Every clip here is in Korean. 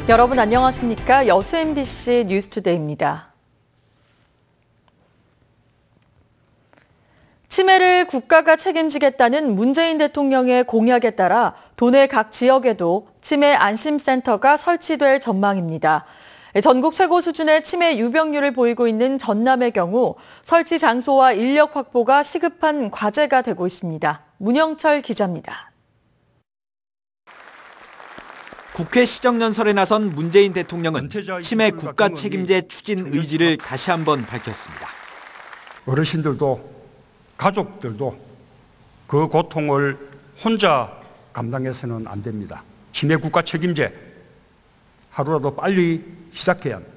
여러분 안녕하십니까? 여수 MBC 뉴스투데이입니다. 치매를 국가가 책임지겠다는 문재인 대통령의 공약에 따라 도내 각 지역에도 치매 안심센터가 설치될 전망입니다. 전국 최고 수준의 치매 유병률을 보이고 있는 전남의 경우 설치 장소와 인력 확보가 시급한 과제가 되고 있습니다. 문영철 기자입니다. 국회 시정연설에 나선 문재인 대통령은 치매 국가 책임제 추진 의지를 다시 한번 밝혔습니다. 어르신들도 가족들도 그 고통을 혼자 감당해서는 안 됩니다. 치매 국가 책임제 하루라도 빨리 시작해야 합니다.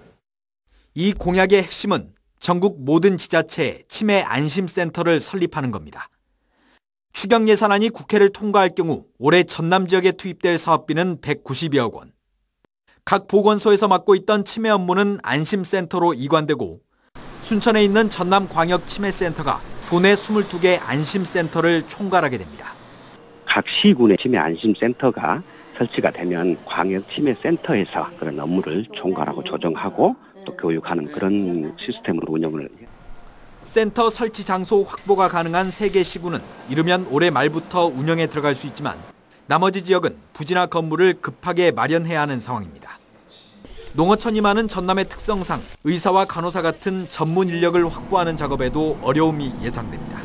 이 공약의 핵심은 전국 모든 지자체에 치매 안심센터를 설립하는 겁니다. 추경 예산안이 국회를 통과할 경우 올해 전남 지역에 투입될 사업비는 190여억 원. 각 보건소에서 맡고 있던 치매 업무는 안심센터로 이관되고 순천에 있는 전남광역치매센터가 도내 22개 안심센터를 총괄하게 됩니다. 각 시군의 치매 안심센터가 설치가 되면 광역치매센터에서 그런 업무를 총괄하고 조정하고 또 교육하는 그런 시스템으로 운영을 센터 설치 장소 확보가 가능한 3개 시군은 이르면 올해 말부터 운영에 들어갈 수 있지만 나머지 지역은 부지나 건물을 급하게 마련해야 하는 상황입니다. 농어촌이 많은 전남의 특성상 의사와 간호사 같은 전문 인력을 확보하는 작업에도 어려움이 예상됩니다.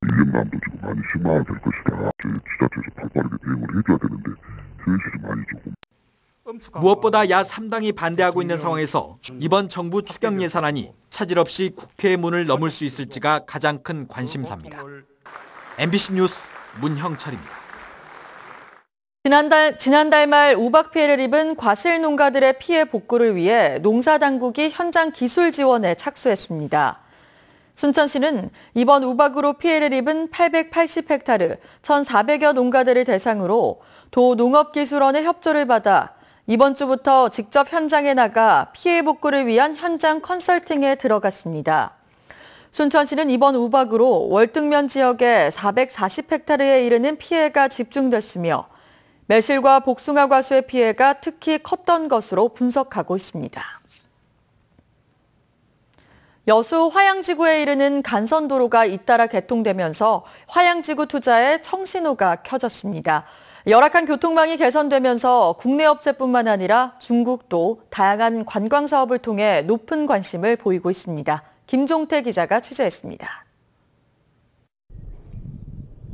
인력난도 지금 많이 심화될 것이다. 지자체에서 발빠르게 대응을 해줘야 되는데 현실이 많이 조금. 무엇보다 야 3당이 반대하고 있는 상황에서 이번 정부 추경 예산안이 차질 없이 국회의 문을 넘을 수 있을지가 가장 큰 관심사입니다. MBC 뉴스 문형철입니다. 지난달 말 우박 피해를 입은 과실 농가들의 피해 복구를 위해 농사당국이 현장 기술 지원에 착수했습니다. 순천시는 이번 우박으로 피해를 입은 880헥타르 1,400여 농가들을 대상으로 도 농업기술원의 협조를 받아 이번 주부터 직접 현장에 나가 피해 복구를 위한 현장 컨설팅에 들어갔습니다. 순천시는 이번 우박으로 월등면 지역에 440헥타르에 이르는 피해가 집중됐으며 매실과 복숭아 과수의 피해가 특히 컸던 것으로 분석하고 있습니다. 여수 화양지구에 이르는 간선도로가 잇따라 개통되면서 화양지구 투자에 청신호가 켜졌습니다. 열악한 교통망이 개선되면서 국내 업체뿐만 아니라 중국도 다양한 관광 사업을 통해 높은 관심을 보이고 있습니다. 김종태 기자가 취재했습니다.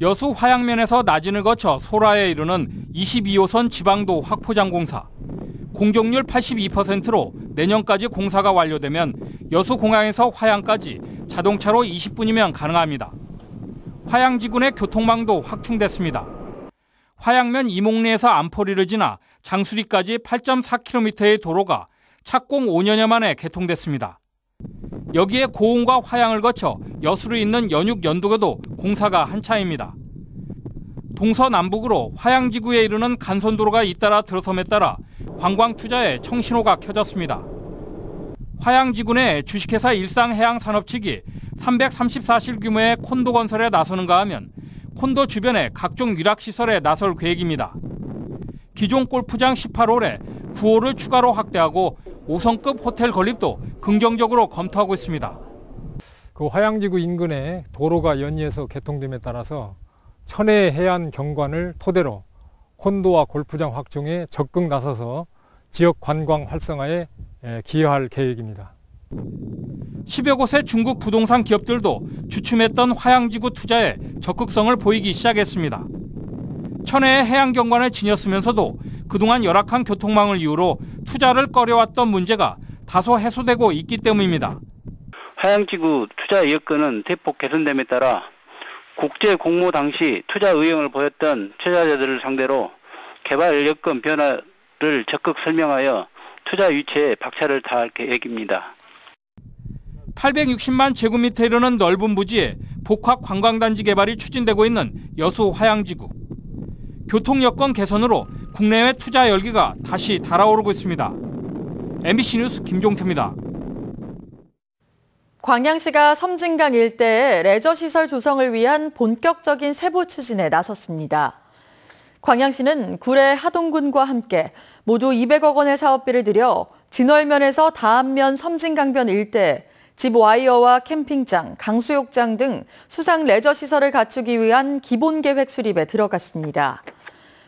여수 화양면에서 나진을 거쳐 소라에 이르는 22호선 지방도 확포장 공사. 공정률 82%로 내년까지 공사가 완료되면 여수공항에서 화양까지 자동차로 20분이면 가능합니다. 화양지구 내 교통망도 확충됐습니다. 화양면 이목리에서 안포리를 지나 장수리까지 8.4km의 도로가 착공 5년여 만에 개통됐습니다. 여기에 고흥과 화양을 거쳐 여수로 잇는 연육 연도교도 공사가 한차입니다. 동서남북으로 화양지구에 이르는 간선도로가 잇따라 들어섬에 따라 관광 투자에 청신호가 켜졌습니다. 화양지구 내 주식회사 일상해양산업 측이 334실 규모의 콘도 건설에 나서는가 하면 콘도 주변에 각종 유락시설에 나설 계획입니다. 기존 골프장 18홀에 9홀을 추가로 확대하고 5성급 호텔 건립도 긍정적으로 검토하고 있습니다. 그 화양지구 인근에 도로가 연이어서 개통됨에 따라서 천혜 해안 경관을 토대로 콘도와 골프장 확충에 적극 나서서 지역 관광 활성화에 기여할 계획입니다. 10여 곳의 중국 부동산 기업들도 주춤했던 화양지구 투자에 적극성을 보이기 시작했습니다. 천혜의 해양 경관을 지녔으면서도 그동안 열악한 교통망을 이유로 투자를 꺼려왔던 문제가 다소 해소되고 있기 때문입니다. 화양지구 투자 여건은 대폭 개선됨에 따라 국제 공모 당시 투자 의향을 보였던 투자자들을 상대로 개발 여건 변화를 적극 설명하여 투자 유치에 박차를 가할 계획입니다. 860만 제곱미터 이르는 넓은 부지에 복합 관광단지 개발이 추진되고 있는 여수 화양지구. 교통 여건 개선으로 국내외 투자 열기가 다시 달아오르고 있습니다. MBC 뉴스 김종태입니다. 광양시가 섬진강 일대에 레저시설 조성을 위한 본격적인 세부 추진에 나섰습니다. 광양시는 구례 하동군과 함께 모두 200억 원의 사업비를 들여 진월면에서 다안면 섬진강변 일대에 집 와이어와 캠핑장, 강수욕장 등 수상 레저시설을 갖추기 위한 기본계획 수립에 들어갔습니다.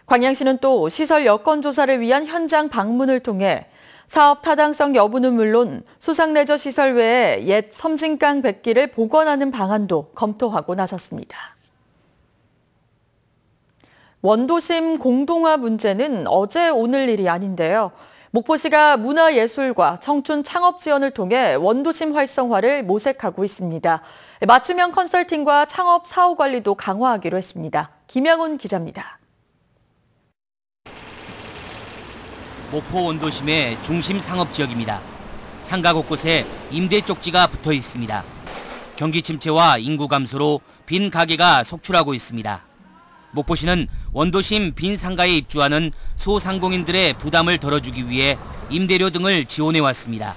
광양시는 또 시설 여건 조사를 위한 현장 방문을 통해 사업 타당성 여부는 물론 수상 레저시설 외에 옛 섬진강 뱃길을 복원하는 방안도 검토하고 나섰습니다. 원도심 공동화 문제는 어제 오늘 일이 아닌데요. 목포시가 문화예술과 청춘 창업 지원을 통해 원도심 활성화를 모색하고 있습니다. 맞춤형 컨설팅과 창업 사후 관리도 강화하기로 했습니다. 김양훈 기자입니다. 목포 원도심의 중심 상업 지역입니다. 상가 곳곳에 임대 쪽지가 붙어 있습니다. 경기 침체와 인구 감소로 빈 가게가 속출하고 있습니다. 목포시는 원도심 빈 상가에 입주하는 소상공인들의 부담을 덜어주기 위해 임대료 등을 지원해왔습니다.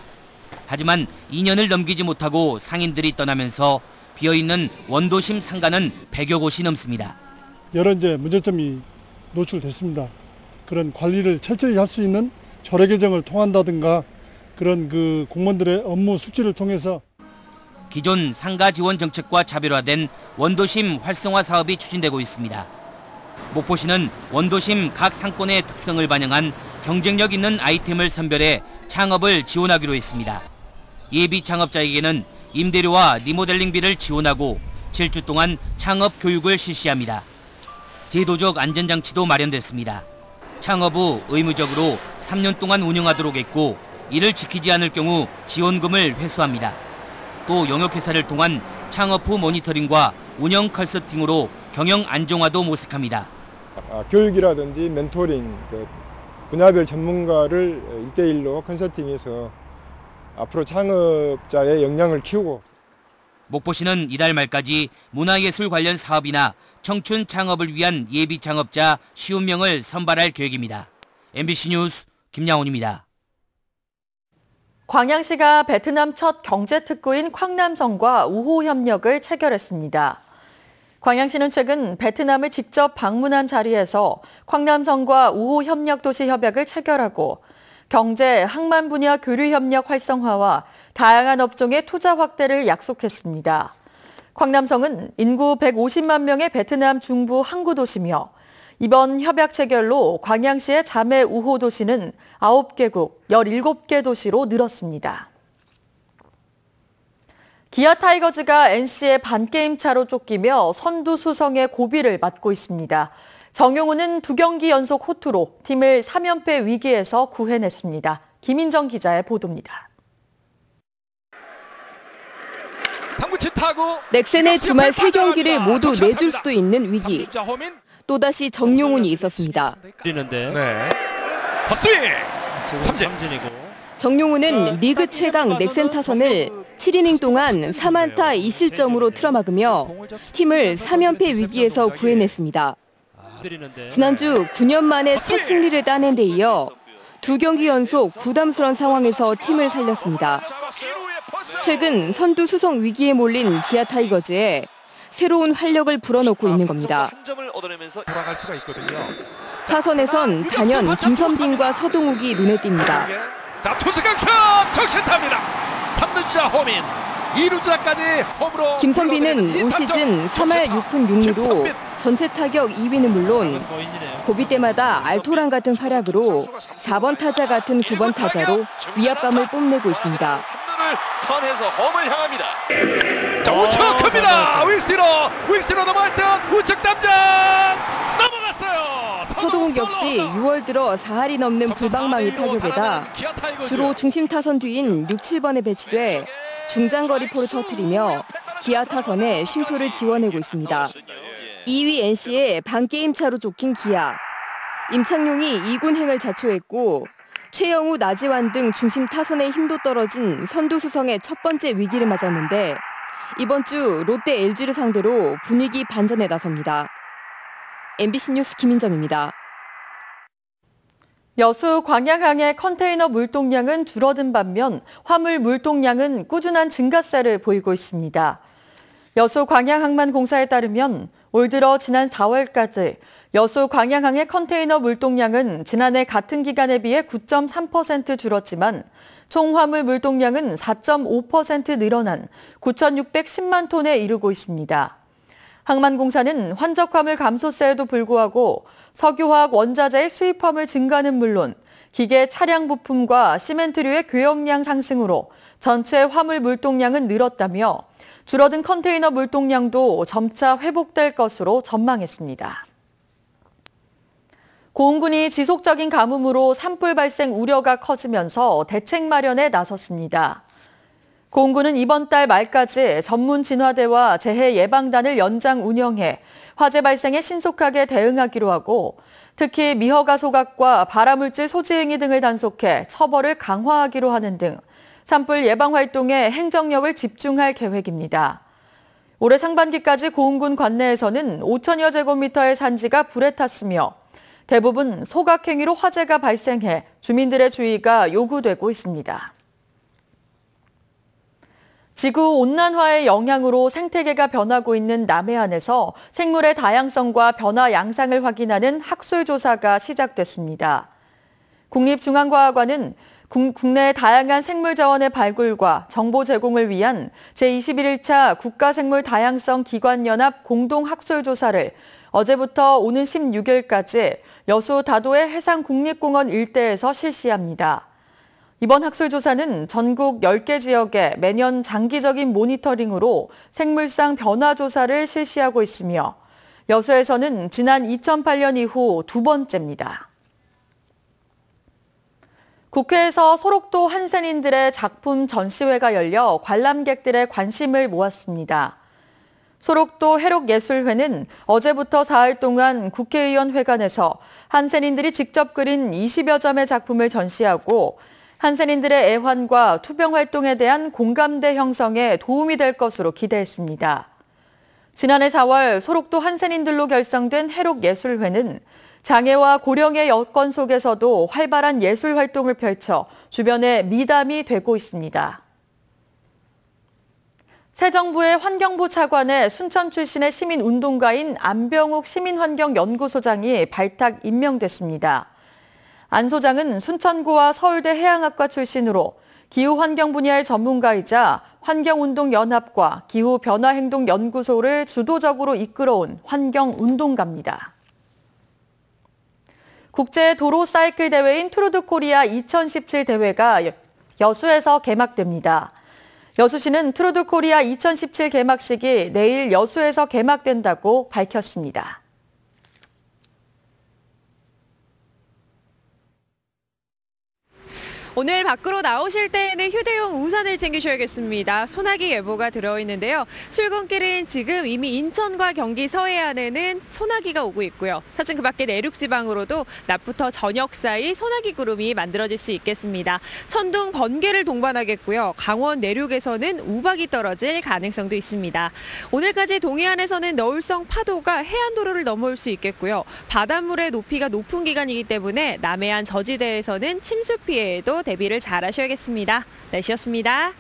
하지만 2년을 넘기지 못하고 상인들이 떠나면서 비어있는 원도심 상가는 100여 곳이 넘습니다. 여러 문제점이 노출됐습니다. 그런 관리를 철저히 할 수 있는 조례 개정을 통한다든가 그런 공무원들의 업무 숙지를 통해서 기존 상가 지원 정책과 차별화된 원도심 활성화 사업이 추진되고 있습니다. 목포시는 원도심 각 상권의 특성을 반영한 경쟁력 있는 아이템을 선별해 창업을 지원하기로 했습니다. 예비 창업자에게는 임대료와 리모델링비를 지원하고 7주 동안 창업 교육을 실시합니다. 제도적 안전장치도 마련됐습니다. 창업 후 의무적으로 3년 동안 운영하도록 했고 이를 지키지 않을 경우 지원금을 회수합니다. 또 영역회사를 통한 창업 후 모니터링과 운영 컨설팅으로 경영 안정화도 모색합니다. 교육이라든지 멘토링, 분야별 전문가를 1대1로 컨설팅해서 앞으로 창업자의 역량을 키우고 목포시는 이달 말까지 문화예술 관련 사업이나 청춘 창업을 위한 예비 창업자 50명을 선발할 계획입니다. MBC 뉴스 김양훈입니다. 광양시가 베트남 첫 경제특구인 쾅남성과 우호협력을 체결했습니다. 광양시는 최근 베트남을 직접 방문한 자리에서 쾅남성과 우호협력도시 협약을 체결하고 경제, 항만 분야 교류협력 활성화와 다양한 업종의 투자 확대를 약속했습니다. 쾅남성은 인구 150만 명의 베트남 중부 항구 도시며 이번 협약 체결로 광양시의 자매 우호 도시는 9개국 17개 도시로 늘었습니다. 기아 타이거즈가 NC의 반게임 차로 쫓기며 선두 수성의 고비를 맞고 있습니다. 정용훈은 2경기 연속 호투로 팀을 3연패 위기에서 구해냈습니다. 김인정 기자의 보도입니다. 넥센의 주말 3경기를 모두 내줄 수도 있는 위기. 또다시 정용훈이 있었습니다. 정용훈은 리그 최강 넥센 타선을 7이닝 동안 3안타 2실점으로 틀어막으며 팀을 3연패 위기에서 구해냈습니다. 지난주 9년 만에 첫 승리를 따낸 데 이어 2경기 연속 부담스러운 상황에서 팀을 살렸습니다. 최근 선두 수성 위기에 몰린 기아 타이거즈에 새로운 활력을 불어넣고 있는 겁니다. 타선에선 단연 김선빈과 서동욱이 눈에 띕니다. 자, 투수 강습 정신탑니다. 3루주자 호민, 2루주자까지 홈으로. 김선빈은 올 시즌 3할 6푼 6리로 전체 타격 2위는 물론 고비 때마다 알토란 같은 활약으로 4번 타자 같은 9번 타자로 위압감을 뽐내고 있습니다. 3루를 턴해서 홈을 향합니다. 자, 우측 큽니다. 윌스로 넘어갈 듯 우측 담장 넘어갔어요. 서동욱 역시 6월 들어 4할이 넘는 불방망이 타격에다 주로 중심 타선 뒤인 6, 7번에 배치돼 중장거리포를 터뜨리며 기아 타선에 쉼표를 지원하고 있습니다. 2위 NC에 반게임 차로 쫓긴 기아. 임창용이 2군행을 자초했고 최영우, 나지완 등 중심 타선의 힘도 떨어진 선두 수성의 첫 번째 위기를 맞았는데 이번 주 롯데 LG를 상대로 분위기 반전에 나섭니다. MBC 뉴스 김인정입니다. 여수 광양항의 컨테이너 물동량은 줄어든 반면 화물 물동량은 꾸준한 증가세를 보이고 있습니다. 여수 광양항만공사에 따르면 올 들어 지난 4월까지 여수 광양항의 컨테이너 물동량은 지난해 같은 기간에 비해 9.3% 줄었지만 총 화물 물동량은 4.5% 늘어난 9,610만 톤에 이르고 있습니다. 항만공사는 환적 화물 감소세에도 불구하고 석유화학 원자재의 수입 화물 증가는 물론 기계 차량 부품과 시멘트류의 교역량 상승으로 전체 화물 물동량은 늘었다며 줄어든 컨테이너 물동량도 점차 회복될 것으로 전망했습니다. 고흥군이 지속적인 가뭄으로 산불 발생 우려가 커지면서 대책 마련에 나섰습니다. 고흥군은 이번 달 말까지 전문 진화대와 재해 예방단을 연장 운영해 화재 발생에 신속하게 대응하기로 하고 특히 미허가 소각과 발화물질 소지 행위 등을 단속해 처벌을 강화하기로 하는 등 산불 예방 활동에 행정력을 집중할 계획입니다. 올해 상반기까지 고흥군 관내에서는 5천여 제곱미터의 산지가 불에 탔으며 대부분 소각 행위로 화재가 발생해 주민들의 주의가 요구되고 있습니다. 지구온난화의 영향으로 생태계가 변하고 있는 남해안에서 생물의 다양성과 변화 양상을 확인하는 학술조사가 시작됐습니다. 국립중앙과학원은 국내 다양한 생물 자원의 발굴과 정보 제공을 위한 제21차 국가생물 다양성 기관연합 공동학술조사를 어제부터 오는 16일까지 여수 다도해 해상국립공원 일대에서 실시합니다. 이번 학술조사는 전국 10개 지역에 매년 장기적인 모니터링으로 생물상 변화 조사를 실시하고 있으며 여수에서는 지난 2008년 이후 두 번째입니다. 국회에서 소록도 한센인들의 작품 전시회가 열려 관람객들의 관심을 모았습니다. 소록도 해록예술회는 어제부터 사흘 동안 국회의원 회관에서 한센인들이 직접 그린 20여 점의 작품을 전시하고 한센인들의 애환과 투병 활동에 대한 공감대 형성에 도움이 될 것으로 기대했습니다. 지난해 4월 소록도 한센인들로 결성된 해록예술회는 장애와 고령의 여건 속에서도 활발한 예술 활동을 펼쳐 주변에 미담이 되고 있습니다. 새 정부의 환경부 차관에 순천 출신의 시민운동가인 안병욱 시민환경연구소장이 발탁 임명됐습니다. 안 소장은 순천고와 서울대 해양학과 출신으로 기후환경 분야의 전문가이자 환경운동연합과 기후변화행동연구소를 주도적으로 이끌어온 환경운동가입니다. 국제도로 사이클 대회인 투르드 코리아 2017 대회가 여수에서 개막됩니다. 여수시는 투르드 코리아 2017 개막식이 내일 여수에서 개막된다고 밝혔습니다. 오늘 밖으로 나오실 때에는 휴대용 우산을 챙기셔야겠습니다. 소나기 예보가 들어있는데요. 출근길은 지금 이미 인천과 경기 서해안에는 소나기가 오고 있고요. 차츰 그 밖에 내륙 지방으로도 낮부터 저녁 사이 소나기 구름이 만들어질 수 있겠습니다. 천둥, 번개를 동반하겠고요. 강원 내륙에서는 우박이 떨어질 가능성도 있습니다. 오늘까지 동해안에서는 너울성 파도가 해안도로를 넘어올 수 있겠고요. 바닷물의 높이가 높은 기간이기 때문에 남해안 저지대에서는 침수 피해에도 대비를 잘 하셔야겠습니다. 날씨였습니다.